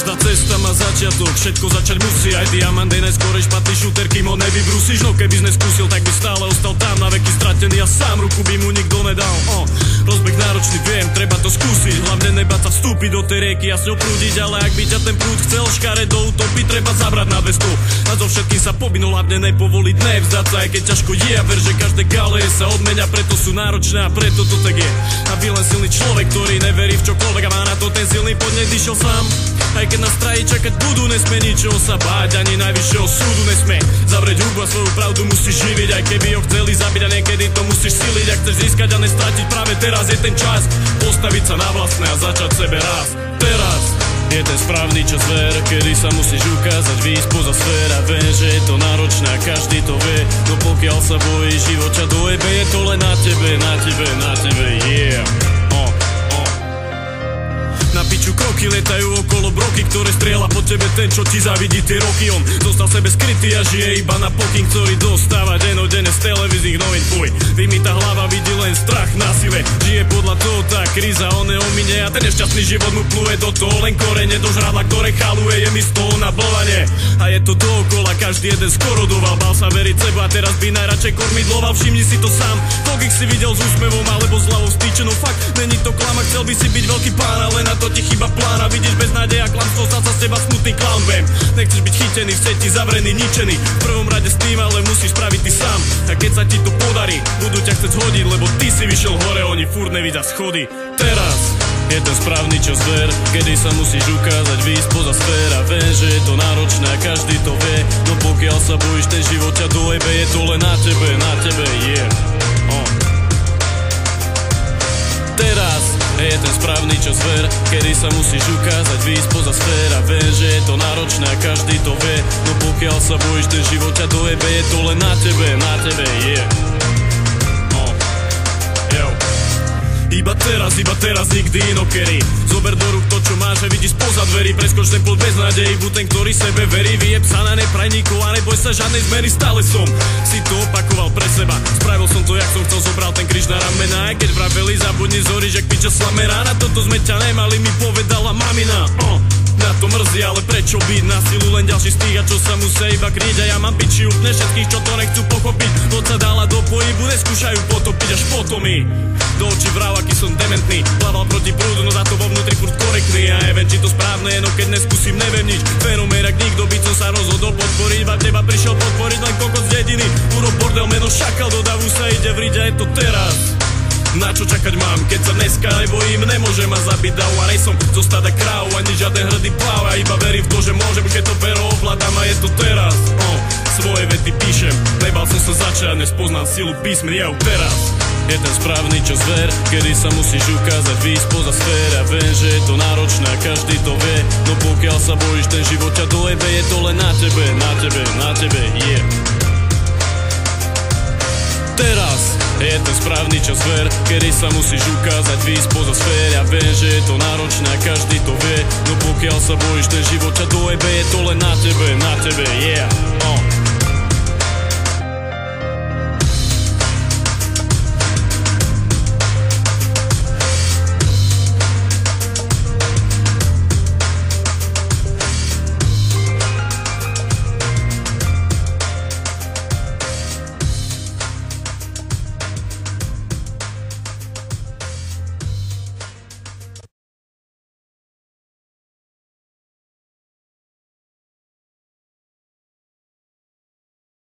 Každá cesta má začiatok, všetko začať musí. Aj diamant je najskôr špatný šúter, kým ho nevybrusíš. No keby neskúsil, tak by stále ostal tam na veky stratený a sám ruku by mu nikto nedal. Rozbeh náročný, viem, treba to skúsiť. Hlavne nebáť sa vstúpiť do tej rieky a s ňou prúdiť. Ale ak by ťa ten prúd chcel škaredo utopiť, treba zabrať na 200. A zo všetkým sa povinul, hlavne nepovoliť, nevzdať sa. Aj keď ťažko je a ver, že každé galeje sa odmenia, preto sú náročné a preto to tak je. A vy len silný človek, ktorý neverí v čokoľvek a má na to ten silný podnet, išiel sám. Aj keď nás trají čakať budú, nesmie ničoho sa báť, ani najvyššieho súdu nesmie zavrieť hubu a svoju pravdu musíš živiť. Aj keby ho chceli zabiť a niekedy to musíš siliť. Ak chceš získať a nestratiť, práve teraz je ten čas postaviť sa na vlastné a začať sebe raz. Teraz je ten správny čas, ver, kedy sa musíš ukázať, výjsť poza sfér. A viem, že je to náročné a každý to vie, no pokiaľ sa bojíš, život ťa dojebe, je to len na tebe, yeah. Na piču kroky letajú okolo broky, ktoré strieľa po tebe ten, čo ti zavidí tie roky. On zostal sebe skrytý a žije iba na pokyn, ktorý dostáva denodenne z televíznych novín. Fuj, vymýta hlava, vidí len strach, násilie. Žije podľa toho tá kríza, on neomine a ten nešťastný život mu pluje do toho len korene do žrádla, ktoré chaluje, je mi z toho na blovanie. A je to dookola, každý jeden skorodoval, bál sa veriť seba a teraz by najradšej kormidloval. Všimni si to sám, koľkých si videl s úsmevom alebo s hlavou stýčenou. Fakt, není to klama, chcel by si byť veľký pán, ale na to ti chyba plán a vidíš beznádej a klamstvo, stal sa z teba smutný klaun. Viem, nechceš byť chytený, v sieti zavrený, ničený. V prvom rade s tým, ale musíš spraviť ty sám. A keď sa ti to podarí, budú ťa chcieť hodiť, lebo ty si vyšiel hore, oni furt nevidia schody. Teraz je ten správny čas, ver, kedy sa musíš ukázať, výjsť poza sfér. A viem, že je to náročné a každý to vie, no pokiaľ sa bojíš, ten život ťa dojebe, je to len na tebe, yeah. Teraz je ten správny čas, ver, kedy sa musíš ukázať, výjsť poza sfér. A viem, že je to náročné a každý to vie, no pokiaľ sa bojíš, ten život ťa dojebe, je to len na tebe, yeah. Iba teraz, nikdy inokedy. Zober do rúk to, čo máš a vidíš spoza dverí. Preskoč ten plot bez nádejí, buď ten, ktorý sebe verí. Vyjeb sa na nepraj nikoho a neboj sa žiadnej zmeny. Stále som si to opakoval pre seba. Spravil som to, jak som chcel, zobral ten kríž na ramena. Aj keď vraveli, zabudni zoriť, jak piča slamera. Na toto sme ťa nemali, mi povedala mamina. Na to mrzí, ale prečo byť na silu len ďalší stíha, čo sa musia iba kryť. A ja mám piči úplne všetkých, čo to nechcú pochopiť. Loď sa dala do pohybu, neskúšajú potopiť až potom mi do očí vrav, aký som dementný. Plával proti prúdu, no za to vo vnútri furt korektný. A neviem, či to správne je, no keď neskúsim, neviem nič. Fenomén, ak nikto by som sa rozhodol podporiť. A teba prišiel podporiť len kokot z dediny. Urob bordel, meno šakal, do davu sa ide vriť a je to teraz. Na čo čakať mám, keď sa dneska nebojím, nemôže ma zabiť dav. A nejsom zo stáda kráv, ani žiaden hrdý pláv. A iba verím v to, že môžem, keď to pero ovládam. A je to teraz, svoje vety píšem. Nebal som sa začať, nespoznám silu písmen, teraz je ten správny čas, ver, kedy sa musíš ukázať, výjsť poza sfér. A viem, že je to náročné a každý to vie, no pokiaľ sa bojíš, ten život ťa dojebe, je to len na tebe, yeah. Teraz je ten správny čas, ver, kedy sa musíš ukázať, výjsť poza sfér. A viem, že je to náročné a každý to vie, no pokiaľ sa bojíš, ten život ťa dojebe, je to len na tebe, yeah.